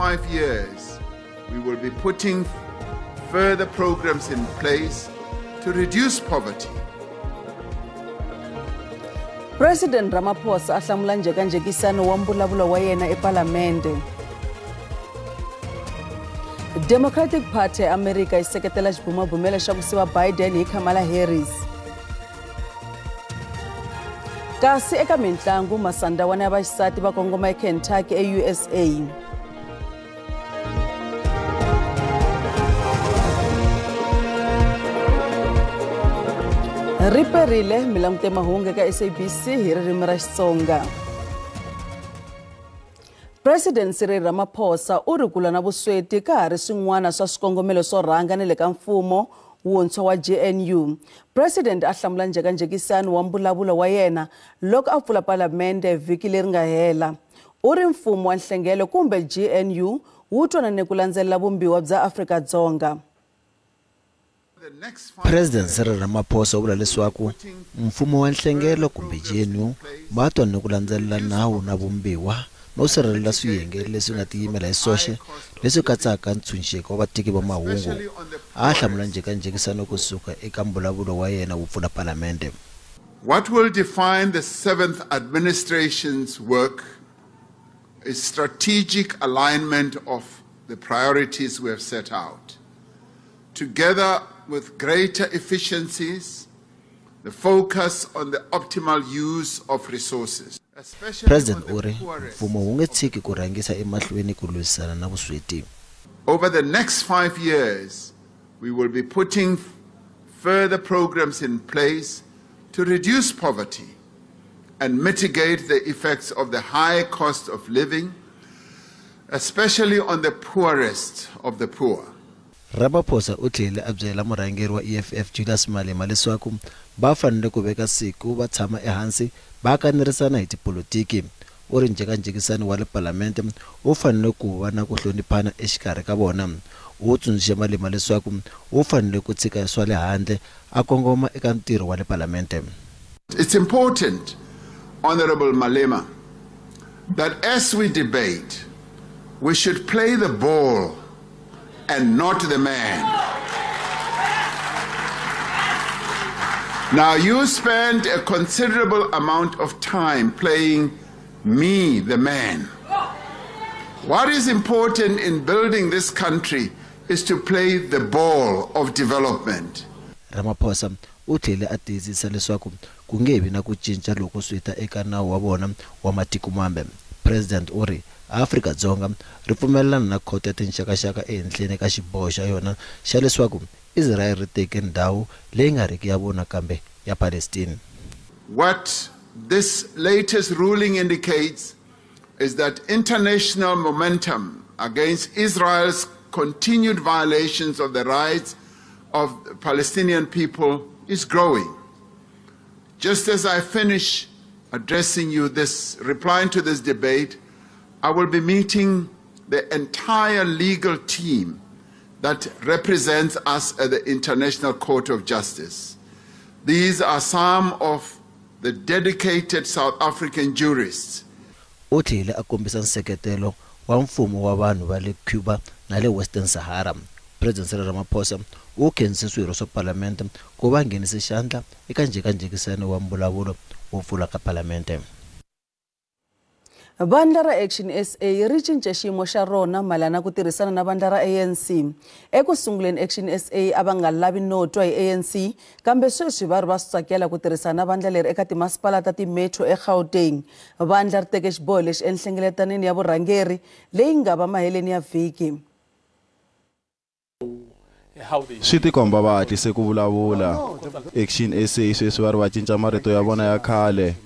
5 years, we will be putting further programs in place to reduce poverty. President Ramaphosa ahlamula njhekanjhekisano wa mbulavulo wa yena eParliamente. Democratic Party ya America iseketela xibumabumelo xa ku siva Biden hi Kamala Harris. Kasi eka mitlangu masandawana ya vaxisati va kongoma eKentucky eUSA. Riperile milangute mahungu eka SABC hi ririmi ra Xitsonga. President Cyril Ramaphosa u ri kula na vusweti ka hari swin'wana swa swikongomelo swo rhanga ni le ka mfumo wuntshwa wa GNU. President a hlamula njhekanjhekisano wa mbulavulo wa yena loko a pfula Parliamente vhiki leri nga hela. U ri mfumo wa nhlengelo kumbe GNU wu twanane ku landzelela vumbiwa bya Afrika-Dzonga. President Cyril Ramaphosa u vula leswaku mfumo wa nhlengelo kumbe GNU va twanane ku landzelela nawu na vumbiwa no sirhelela swiyenge leswi nga tiyimela hi soxe leswi katsaka ntshunxeko wa vateki va mahungu. A hlamula njhekanjhekisano kusuka eka mbulavulo wa yena wu pfula Parliamente. What will define the 7th administration's work is strategic alignment of the priorities we have set out, together with greater efficiencies, the focus on the optimal use of resources. President uri mfumo wu nge tshiki ku rhangisa emahlweni ku lwisana na vusweti. Over the next 5 years, we will be putting further programs in place to reduce poverty and mitigate the effects of the high cost of living, especially on the poorest of the poor. Ramaphosa u tlhele a byela murhangeri wa EFF Julius Malema leswaku va fanele ku veka siku va tshama ehansi va kanerisana hi tipolitiki. U ri njhekanjhekisano wa le Parliamente u fanele ku va na ku hloniphana exikarhi ka vona. U tsundzuxe Malema leswaku u fanele ku tshika swa le handle a kongoma eka ntirho wa le Parliamente. It's important, Honorable Malema, that as we debate, we should play the ball and not the man. Now, you spend a considerable amount of time playing me, the man. What is important in building this country is to play the ball of development. Ramaphosa u tlhele a tiyisisa leswaku ku nge vi na ku cinca loko swi ta eka nawu wa vona wa matiko mambe. President u ri Afrika-Dzonga ri pfumelelana na khoto ya tinxakaxaka ehenhleni ka xiboho xa yona xa leswaku Israel ri teke ndhawu leyi nga riki ya vona kambe ya Palestine. What this latest ruling indicates is that international momentum against Israel's continued violations of the rights of the Palestinian people is growing. Just as I finish addressing you replying to this debate, I will be meeting the entire legal team that represents us at the International Court of Justice. These are some of the dedicated South African jurists. U tlhele a kombisa nseketelo wa mfumo wa vanhu va le Cuba na le Western Sahara. President Cyril Ramaphosa u khense swirho swa Parliamente ku va nghenise xandla eka njhekanjhekisano wa mbulavulo wo pfula ka Parliamente. Vandla ra Action SA ri cince xiyimo xa rona malana ku tirhisana na vandla ra ANC. Eku sunguleni Action SA a va nga lavi no twa hi ANC, kambe sweswi va ri va swi tsakela ku tirhisana na vandla leri eka timasipala ta timetro eGauteng. Vandla ri teke xiboho lexi enhlengeletanini ya vurhangeri leyi nga va maheleni ya vhiki. Swi tikomba va hatlise ku vulavula. Action SA sweswi va ri va cinca marito ya vona ya khale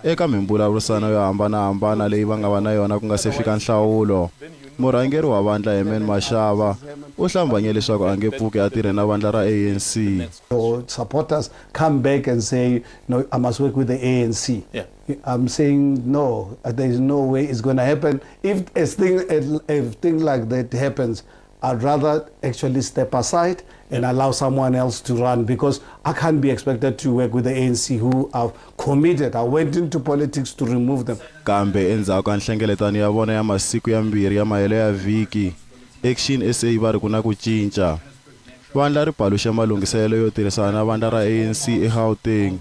eka mimbulavurisano yo hambanahambana leyi va nga va na yona ku nga se fika nhlawulo. Murhangeri wa vandla Herman Mashava u hlambanye leswaku a nge pfuki a tirhe na vandla ra ANC. Supporters come back and say, no, I must work with the ANC. Yeah. I'm saying no, there is no way it's going to happen. If a thing like that happens, I'd rather actually step aside and allow someone else to run, because I can't be expected to work with the ANC who are committed. I went into politics to remove them. Kambe endzhaku ka nhlengeletano ya vona ya masiku ya mbirhi ya mahelo ya vhiki, Action SA va ri ku na ku cinca. Vandla ri paluxa malunghiselo yo tirhisana na vandla ra ANC eGauteng.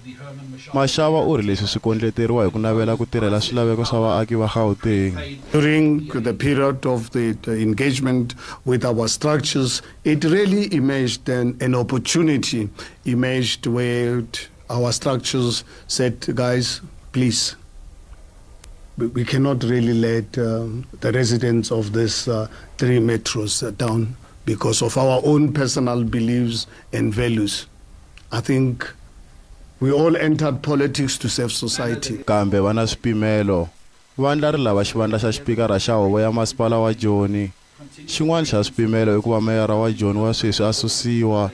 Mashava u ri leswi swi kondleteriwa hi ku navela ku tirhela swilaveko swa vaaki va Gauteng. During the period of the engagement with our structures, it really emerged an opportunity emerged where our structures said, guys, please, we cannot really let the residents of these 3 metros down because of our own personal beliefs and values. I think we all entered politics to save society. Kambe vana swipimelo. Vandla ri lava xivandla xa xipikara xa Huvo ya Masipala wa Joni. Xin'wana xa swipimelo i ku va meyara wa Joni wa sweswi a susiwa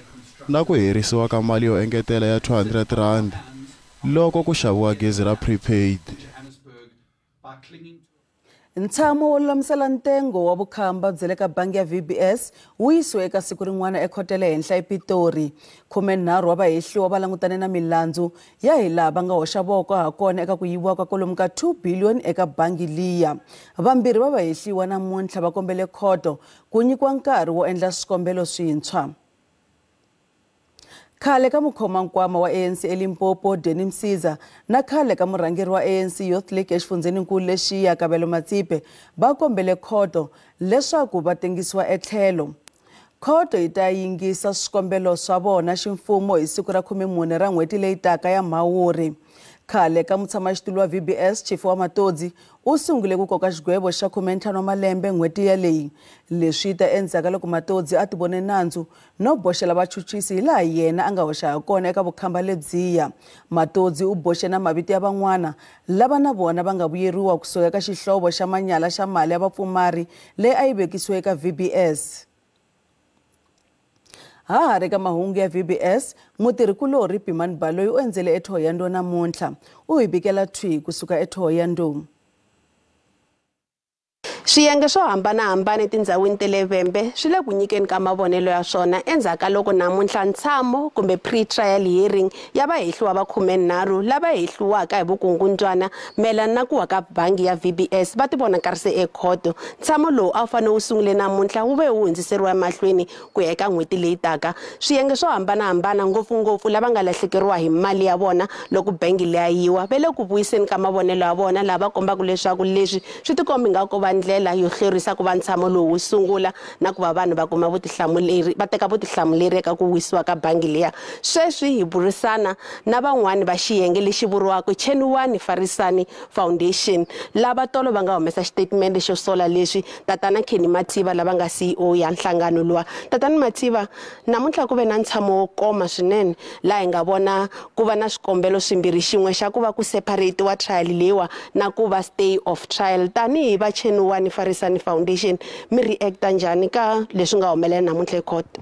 na ku herisiwa ka mali yo engetela ya R200 loko ku xaviwa gezi ra prepaid. Ntshamo wo lulamisela ntengo wa vukhamba bya le ka bangi ya VBS wu yisiwe eka siku rin'wana ekhotele henhla ePitori. 13 wa vahehliwa va langutane na milandzu ya hi laha va nga hoxa voko ha kona eka ku yiviwa ka kwalomu ka 2 billion eka bangi liya. Vambirhi va vahehliwa namuntlha va kombele khoto ku nyikiwa nkarhi wo endla swikombelo swintshwa. Khale ka mukhomankwama wa ANC eLimpopo Denny Msiza na khale ka murhangeri wa ANC Youth League exifundzeninkulu lexiya Kabelo Matsipe va kombele khoto leswaku va tengisiwa etlhelo. Khoto yi ta yingisa swikombelo swa vona ximfumo hi siku ra 14 ra n'hweti leyi taka ya Mhawuri. Khale ka mutshamaxitulu wa VBS Chief wa Matodzi u sungule ku koka xigwebo xa 15 wa malembe n'hweti yaleyi. Leswi ta endzhaku loko Matodzi a tibone nandzu no boxela vachuchisi hi laha yena a nga hoxa hakona eka vukhamba lebyiya. Matodzi u boxe na maviti ya van'wana lava na vona va nga vuyeriwa kusuka eka xihlovo xa manyala xa mali ya vapfumari leyi a yi vekisiwe eka VBS. Hari ka mahungu ya VBS, mutirhikulori Pimani Baloyi u endzele eThohoyandou namuntlha. U hi bikela thwi kusuka eThohoyandou. Swiyenge swo hambanahambana etindhawini ta le Vhembe swi le ku nyikeni ka mavonelo ya swona endzhaku loko namuntlha ntshamo kumbe pre-trial hearing ya vahehliwa va 13 lava hehliwaka hi vukungundzwana mayelana na ku wa ka bangi ya VBS va tivonakarise ekhoto. Ntshamo lowu a wu fanele wu sungule namuntlha wu ve wu hundziseriwa emahlweni ku ya eka n'hweti leyi taka. Swiyenge swo hambanahambana ngopfungopfu lava nga lahlekeriwa hi mali ya vona loko bangi leyi yiwa ve le ku vuyiseni ka mavonelo ya vona lava kombaka leswaku leswi swi tikombi nga ko va ndlela yo hlwerisa ku va ntshamo lowu sungula na ku va vanhu va kuma vutihlamuleri va teka vutihlamuleri eka ku wisiwa ka bangi leya. Sweswi hi burisana na van'wani va xiyenge lexi vuriwaka Chenuwani Farisani Foundation lava tolo va nga humesa statement xo sola leswi. Tatana Kenny Mativa lava nga CEO ya nhlangano lowa. Tatana Mativa, namuntlha ku ve na ntshamo wo koma swinene laha hi nga vona ku va na swikombelo swimbirhi, xin'we xa ku va ku separate wa trial leyiwa na ku va stay of trial. Tanihi va Chenuwani Farisani Foundation mi reacta njhani ka leswi nga humelela namuntlha ekhoto?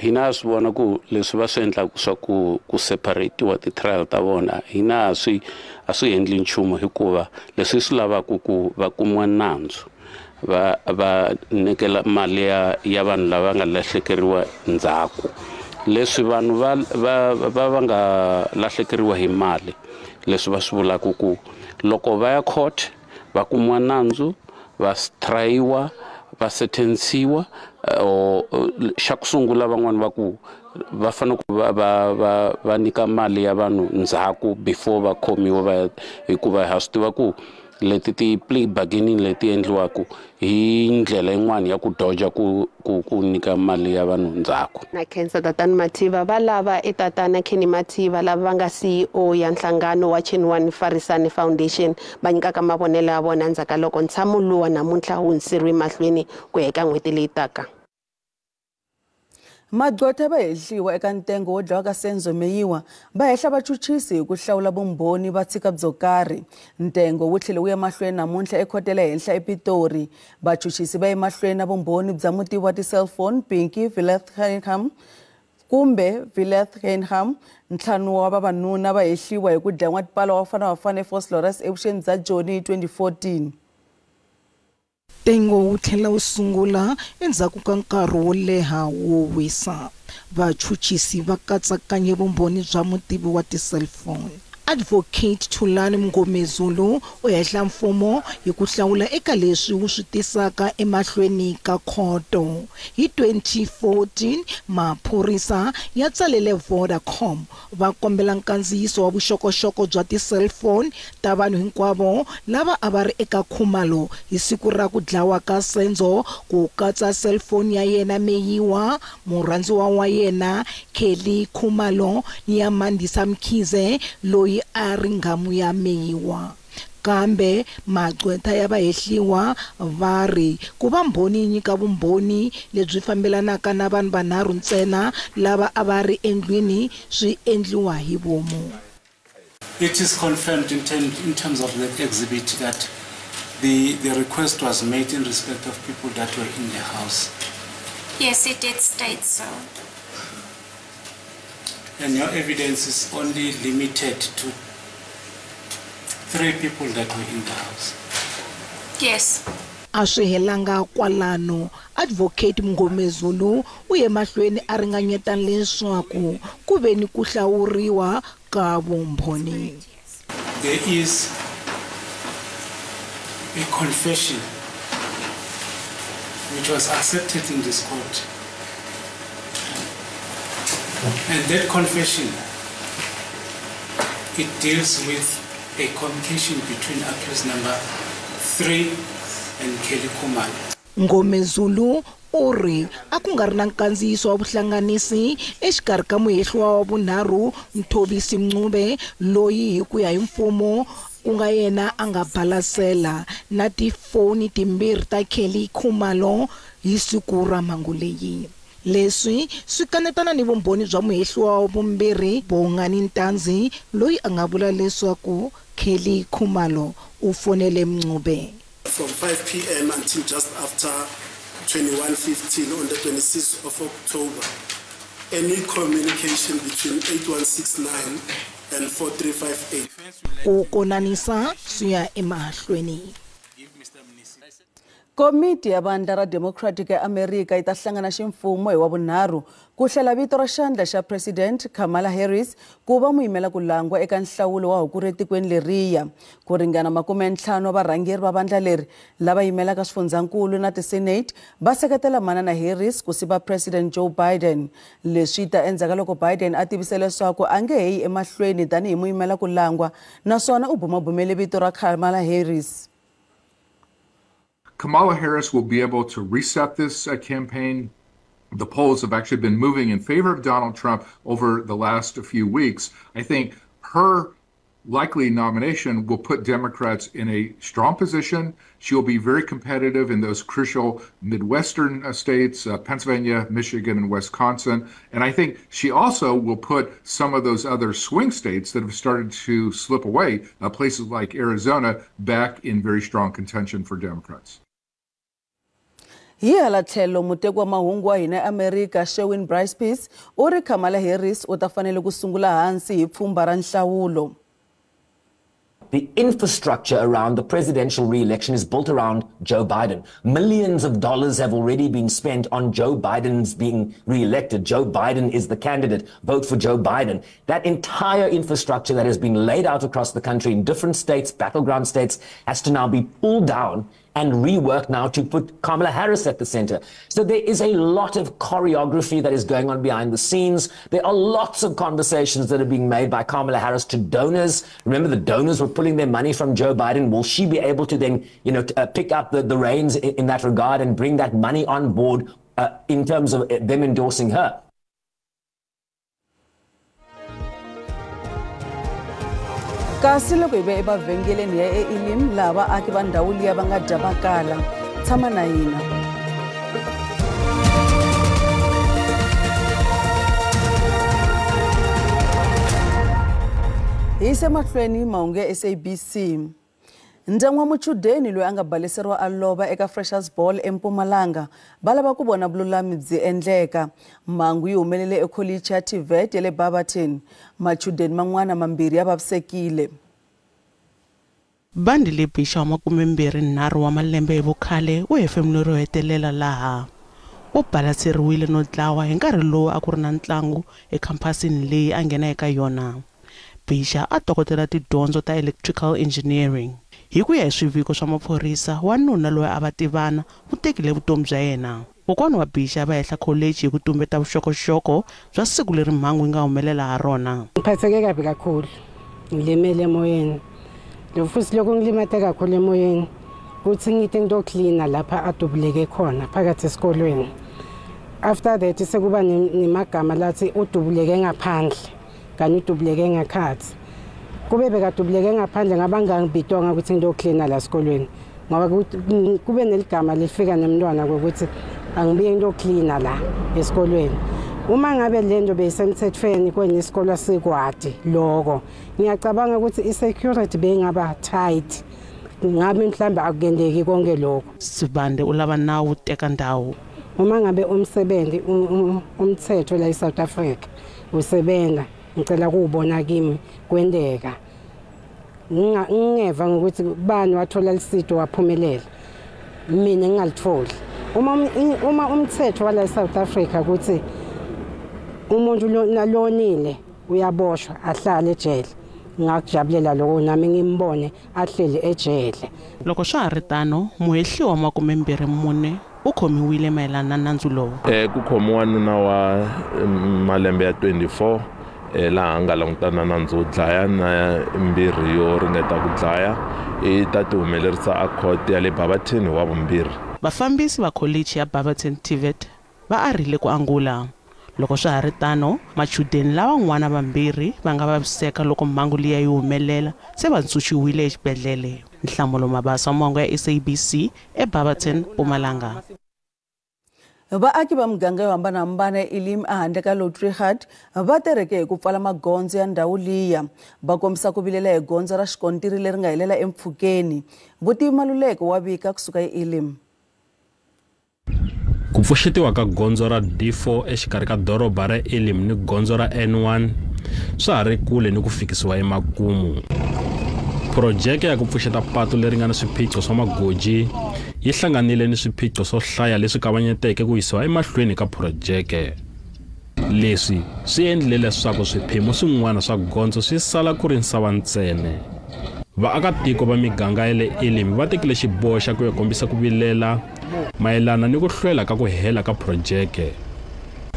Hina swi vona ku leswi va swi endlaka swa ku separate wa ti-trial ta vona hina a swi endli nchumu hikuva leswi swi lavaka ku va kumiwa nandzu va nyikela mali ya vanhu lava nga lahlekeriwa ndzhaku. Leswi vanhu va nga lahlekeriwa hi mali leswi va swi vulaka ku loko va ya court va kumiwa nandzu va strayiwa va sentenciwa xa ku sungula van'wana va ku va fanele ku va nyika mali ya vanhu ndzhaku before va khomiwa hikuva ha swi tiva ku leti ti-plea bargaining leti endliwaka hi ndlela yin'wana ya ku doja ku nyika mali ya vanhu ndzhaku. Na khensa Tatana Mativa va lava Tatana Kenny Mativa lava va nga CEO ya nhlangano wa Chenuwani Farisani Foundation va nyikaka mavonelo ya vona ndzhaku loko ntshamo luwa namuntlha wu hundziseriwe mahlweni ku ya eka n'hweti leyi taka. Magqwetha va hehliwa eka ntengo wo dlawa ka Senzo Meyiwa va hehla vachuchisi hi ku hlawula vumbhoni va tshika byo karhi. Ntengo wu tlhele wu ya mahlweni namuntlha ekhotele henhla ePitori. Vachuchisi va ye mahlweni na vumbhoni bya mutivi wa ti-cellphone Pinky Villethenham kumbe Villethenham. Ntlhanu wa vavanuna va hehliwa hi ku dya n'watipala wa Bafana Bafana eFort Lawrence evuxeni bya Joni hi 2014. ntengo wu tlhela wu sungula endzhaku ka nkarhi wo leha wo wisa. Vachuchisi va katsakanye vumbhoni bya mutivi wa ti-cellphone. Advocate Thulani Mngomezulu u hehla mfumo hi ku hlawula eka leswi wu swi tisaka emahlweni ka khoto. Hi 2014 maphorisa ya tsalele Vodacom va kombela nkandziyiso wa vuxokoxoko bya ti-cellphone ta vanhu hinkwavo lava a va ri eka Khumalo hi siku ra ku dlawa ka Senzo, ku katsa cellphone ya yena Meyiwa, murhandziwa wa yena Kelly Khumalo ni ya Mandisa Mkhize loyi a ri ngamu ya Meyiwa. Kambe magqwetha ya vahehliwa va ri ku va mbhoni nyika vumbhoni lebyi fambelanaka na vanhu vanharhu ntsena lava a va ri endlwini swi endliwa hi vomu. It is confirmed in terms of the exhibit that the request was made in respect of people that were in the house. Yes, it did state so. And your evidence is only limited to 3 people that were in the house. Yes. A swi helanga kwalano, Advocate Mngomezulu u ye mahlweni a ringanyeta leswaku ku ve ni ku hlawuriwa ka vumbhoni. There is a confession which was accepted in this court. And that confession, it deals with a communication between accused number 3 and Kelly Khumalo. Mngomezulu u ri a ku nga ri na nkandziyiso wa vuhlanganisi exikarhi ka muhehliwa wa vunharhu Mthobisi Mncube loyi hi ku ya hi mfumo ku nga yena a nga balasela na tifoni timbirhi ta Kelly Khumalo hi siku ra mhangu leyi. Leswi swi kanetana ni vumbhoni bya muhehliwa wa vumbirhi Bongani Ntanzi loyi a nga vula leswaku Kelly Khumalo u fonele Mncube. From 5 p.m. until just after 21:15 on the 26th of October, any communication between 8169 and 4358. Ku konanisa swi ya emahlweni. Komiti ya Vandla ra Democratic ya Amerika ita hlangana ximfumo hi wavunharhu ku hlela vito ra xandla xa President Kamala Harris ku va muyimela ku langwa eka nhlawulo wa hukuri etikweni leriya. Ku ringana 50 varhangeri va vandla leri lava yimelaka swifundzakulu na ti-Senate va seketela manana Harris ku siva President Joe Biden. Leswi ta endzhaku loko Biden a tivise leswaku a nge yi emahlweni tanihi muyimela ku langwa naswona u bumabumele vito ra Kamala Harris. Kamala Harris will be able to reset this campaign. The polls have actually been moving in favor of Donald Trump over the last few weeks. I think her likely nomination will put Democrats in a strong position. She will be very competitive in those crucial Midwestern states, Pennsylvania, Michigan, and Wisconsin. And I think she also will put some of those other swing states that have started to slip away, places like Arizona, back in very strong contention for Democrats. Hi hala tlhelo muteki wa mahungu wa hina America Sherwin Bryce Peace u ri Kamala Harris u ta fanele ku sungula hansi hi pfhumba ra nhlawulo. The infrastructure around the presidential re-election is built around Joe Biden. Millions of dollars have already been spent on Joe Biden's being re-elected. Joe Biden is the candidate. Vote for Joe Biden. That entire infrastructure that has been laid out across the country in different states, battleground states, has to now be pulled down and reworked now to put Kamala Harris at the center. So there is a lot of choreography that is going on behind the scenes. There are lots of conversations that are being made by Kamala Harris to donors. Remember, the donors were pulling their money from Joe Biden. Will she be able to then, pick up the reins in that regard and bring that money on board in terms of them endorsing her? Kasi loko ibe evhengeleni ya eElim lava aki va ndhawu liya va nga dya vakala tshama na hina. Hi se mahlweni mahungu ya SABC. Ndyangu wa muchudeni loyi a nga baleseriwa a lova eka Freshers Ball eMpumalanga va lava ku vona vululami byi endleka. Mhangu yi humelele ekholichi ya TVET ya le Barberton. Machudeni man'wana mambirhi ya vavisekile. bandi le Bixha wa 23 wa malembe hi vukhale u hefemule ro hetelela laha u balaseriwile no dlawa hi nkarhi lowu a ku ri na ntlangu ekhampasini leyi a nghena eka yona. Bixha a tokotela tidyondzo ta electrical engineering. Hi ku ya hi swiviko swa maphorisa, wanuna loyi a va tivana u tekile vutomi bya yena. Kokwana wa Bixha va hehla college hi ku tumbeta vuxokoxoko bya siku leri mhangu yi nga humelela ha rona. Ngiphatheke kabi kakhulu, ngilimele emoyeni. Futhi lokho ngilimate kakhulu emoyeni kuthi ngithi into cleaner lapha adubuleke khona phakathi esikolweni. After that sekuba nemagama lathi udubuleke ngaphandle kanye udubuleke ngakhathi. Kube bekadubuleke ngaphandle ngabangangibitwanga ukuthi into cleaner la esikolweni ngoba kube neligama lifika nemntwana ukuthi angibiye into cleaner la esikolweni. Uma ngabe lento beyisemthethweni kwenye isikole sikwadi lokho ngiyacabanga ukuthi isecurity bengaba tight ngabe mhlambe akuyendeki konke lokho. Sibande ulava nawu teka ndawo. Uma ngabe umsebenzi umthetho la eSouth Africa usebenza ngicela kubona kimi kwendeka. Ngingeva ngokuthi bani wathola lisito waphumelela. Mina ngingalithola. Uma umthetho wala eSouth Africa ukuthi umuntu nalonile uyaboshwa ahlale ejele, ngakujabulela lokho nami ngimbone ahleli ejele. Loko swa ha ri tano muhehli wa 24 u khomiwile mayelana na nandzu lowu. Ku khomiwa nuna wa malembe ya 24 laha nga langutana na nandzu wo dlaya na mbirhi yo ringeta ku dlaya ta tihumelerisa a court ya le Barberton wa vumbirhi. Vafambisi va college ya Barberton TVET va arile ku angula. Loko swa ha ri tano machudeni lavan'wana vambirhi va nga vaviseka loko mhangu liya yi humelela se va ntsuxiwile exibedhlele. Nhlamulo Mabasa, mongo ya SABC eBarberton, Mpumalanga. Vaaki va muganga yo hambanahambana Elim ehandle ka Lotrichard va tereke hi ku pfala magondzo ya ndhawu liya. Va kombisa ku vilela hi gondzo ra xikontiri leri nga helela empfhukeni. Vutivi Maluleko wa vika kusuka eElim. Ku pfuxetiwa ka gondzo ra D4 exikarhi ka doroba ra Elim ni gondzo ra N1 swa ha ri kule ni ku fikisiwa emakumu. Projeke ya ku pfuxeta patu leri nga na swiphiqo swa magoji yi hlanganile ni swiphiqo swo hlaya leswi kavanyeteke ku yisiwa emahlweni ka projeke. Leswi swi endlile leswaku swiphemu swin'wana swa gondzo swi sala ku ri nsava ntsene. Vaakatiko va miganga ya le Elim va tekile xiboho xa ku ya kombisa ku vilela mayelana ni ku hlwela ka ku hela ka projeke.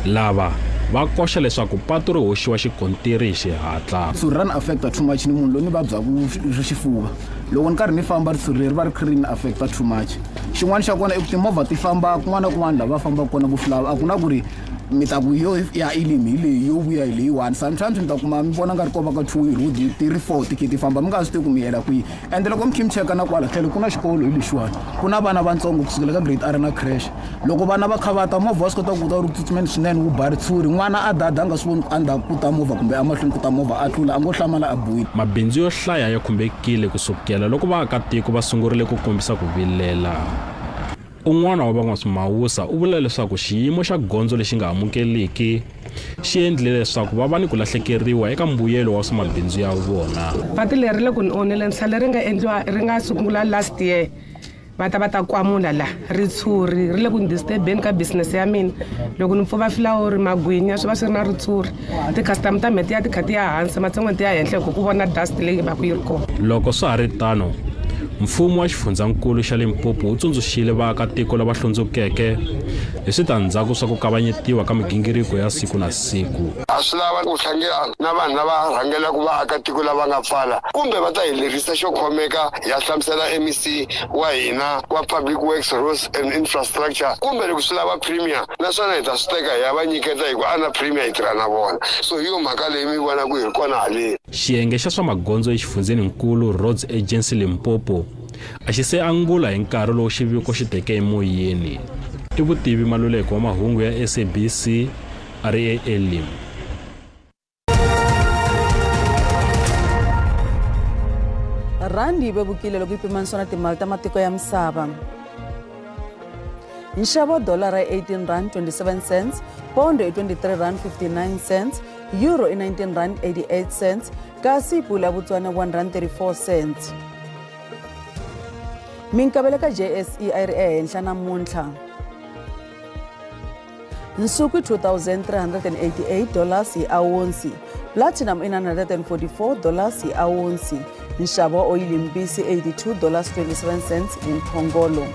Lava va koxa leswaku patu ri hoxiwa xikontiri hi xihatla. Ritshuri ra affecta too much ni munhu loyi ni vabyaku xifuva. Loko ni karhi ni famba ritshuri leri va ri kha ri ni affecta too much. Xin'wana xa kona i ku timovha ti famba kun'wana na kun'wana lava va fambaka kona ku flava a ku na ku ri mi ta ku yo ya Elim hi leyi yo vuya hi leyiwani. Sometimes mi ta kuma mi vona nga ri kova ka 2 road ti ri 4 tiketi famba mi nga swi tivi ku mi hela kwihi. Ende loko mi kha mi cheka na kwala tlhelo ku na xikolo hi lexiwani ku na vana vantsongo kusukela ka grade R na crash. Loko vana va kha va ta movha wa swi kota ku ta ri tsutsumeni swinene wu ba ritshuri n'wana a dada a nga swi voni ku endzhaku ku ta movha kumbe emahlweni ku ta movha a tlula a ngo hlamala a bohile. Mabindzu yo hlaya ya khumbekile kusukela loko vaakatiko va sungurile ku kombisa ku vilela. Un'wana wa van'waswimawusa u vula leswaku xiyimo xa gondzo lexi nga amukeleki xi endlile leswaku va va ni ku lahlekeriwa eka mbuyelo wa swamabindzu ya vona. Patu leri le ku ni onhele nsale ri nga endliwa ri nga sungula last year va ta kwamula la ritshuri ri le ku disturbeni ka business ya mina. Loko ni pfuva flower magwinya swi va swi ri na ritshuri ti-customer ta meti ya ti kha ti ya hansi matsen'wini ti ya henhla ku vona dust leyi va ku yi ri kona. Loko swa ha ri tano mfumo wa xifundzankulu xa Limpopo wu tsundzuxile vaakatiko lava hlundzukeke hi switandzhaku swa ku kavanyetiwa ka migingiriko ya siku na siku. A swi lava ku hlangana na vanhu lava rhangelaka vaakatiko lava nga pfala kumbe va ta hi lerisa xo khomeka ya hlamusela MEC wa hina wa Public Works, Roads and Infrastructure kumbe loko swi lava premier naswona hi ta swi teka hi ya va nyiketa hi ku ana premier hi tirha na vona. So hi yo mhaka leyi mi vona ku hi ri kona haleni. Xiyenge xa swa magondzo exifundzeninkulu Roads Agency Limpopo a xi se angula hi nkarhi lowu xiviko xi teke emoyeni. I Vutivi Maluleko wa mahungu ya SABC a ri eElim. Randi yi vevukile loko yi pimanisiwa na timali ta matiko ya misava. Nxavo wa dolara i 18 rand 27 cents, pondo i 23 rand 59 cents, euro i 19 rand 88 cents, kasi pula ya Botswana 1 rand 34 cents. minkavelo ka JSE a yi ri ehenhla namuntlha. Nsuku $2,388 hi awunsi, platinum $944 hi awunsi, nxavo wa oyili mbisi $82.27 hi mphongolo.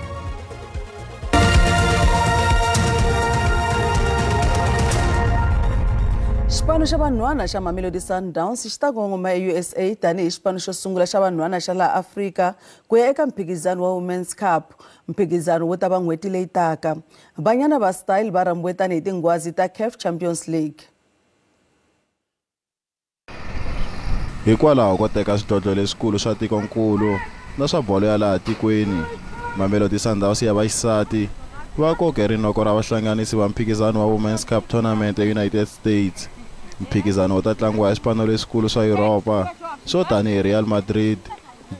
Xipano xa vanhwana xa Mamelodi Sundowns xi ta kongoma eUSA tanihi xipano xo sungula xa vanhwana xa laha Afrika ku ya eka mphikizano wa Women's Cup. Mphikizano wo ta va n'hweti leyi taka. Banyana va Style va rambiwe tanihi tinghwazi ta CAF Champions League. Hikwalaho ko teka swidlodlo leswikulu swa tikonkulu na swa bolo ya laha tikweni, Mamelodi Sundowns ya vaxisati va koke rinoko ra vahlanganisi va mphikizano wa Women's Cup Tournament eUnited States. Mphikizano ta tlangiwa hi swipano leswikulu swa Europa swo tanihi Real Madrid,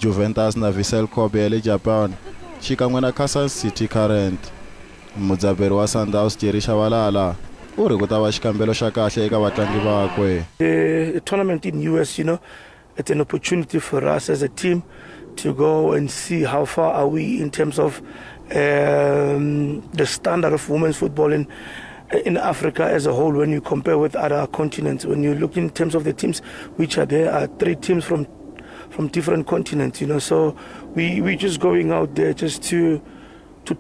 Juventus na Vissel Kobe ya le Japan, xikan'we na Kansas City Current. Mudzaberi wa Sundowns Jerry Shabalala u ri ku ta va xikambelo xa kahle eka vatlangi vakwe. The tournament in US, it's an opportunity for us as a team to go and see how far are we in terms of the standard of women's football in Africa as a whole when you compare with other continents. When you look in terms of the teams which are there, are 3 teams from different continents, so we're just going out there just to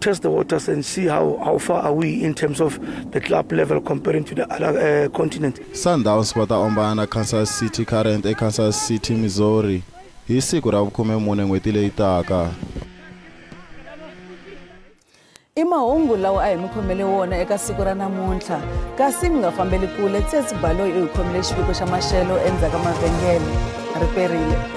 test the waters and see how far are we in terms of the club level comparing to the other continent. Sundowns va ta ombana na Kansas City Current Kansas City, Missouri hi siku ra 14 n'hweti leyi taka. I mahungu lawa a hi mi khomele wona eka siku ra namuntlha, kasi mi nga fambeli kule. Tsesi Baloyi u hi khomele xiviko xa maxelo endzhaku ka mavhengele. Riperile.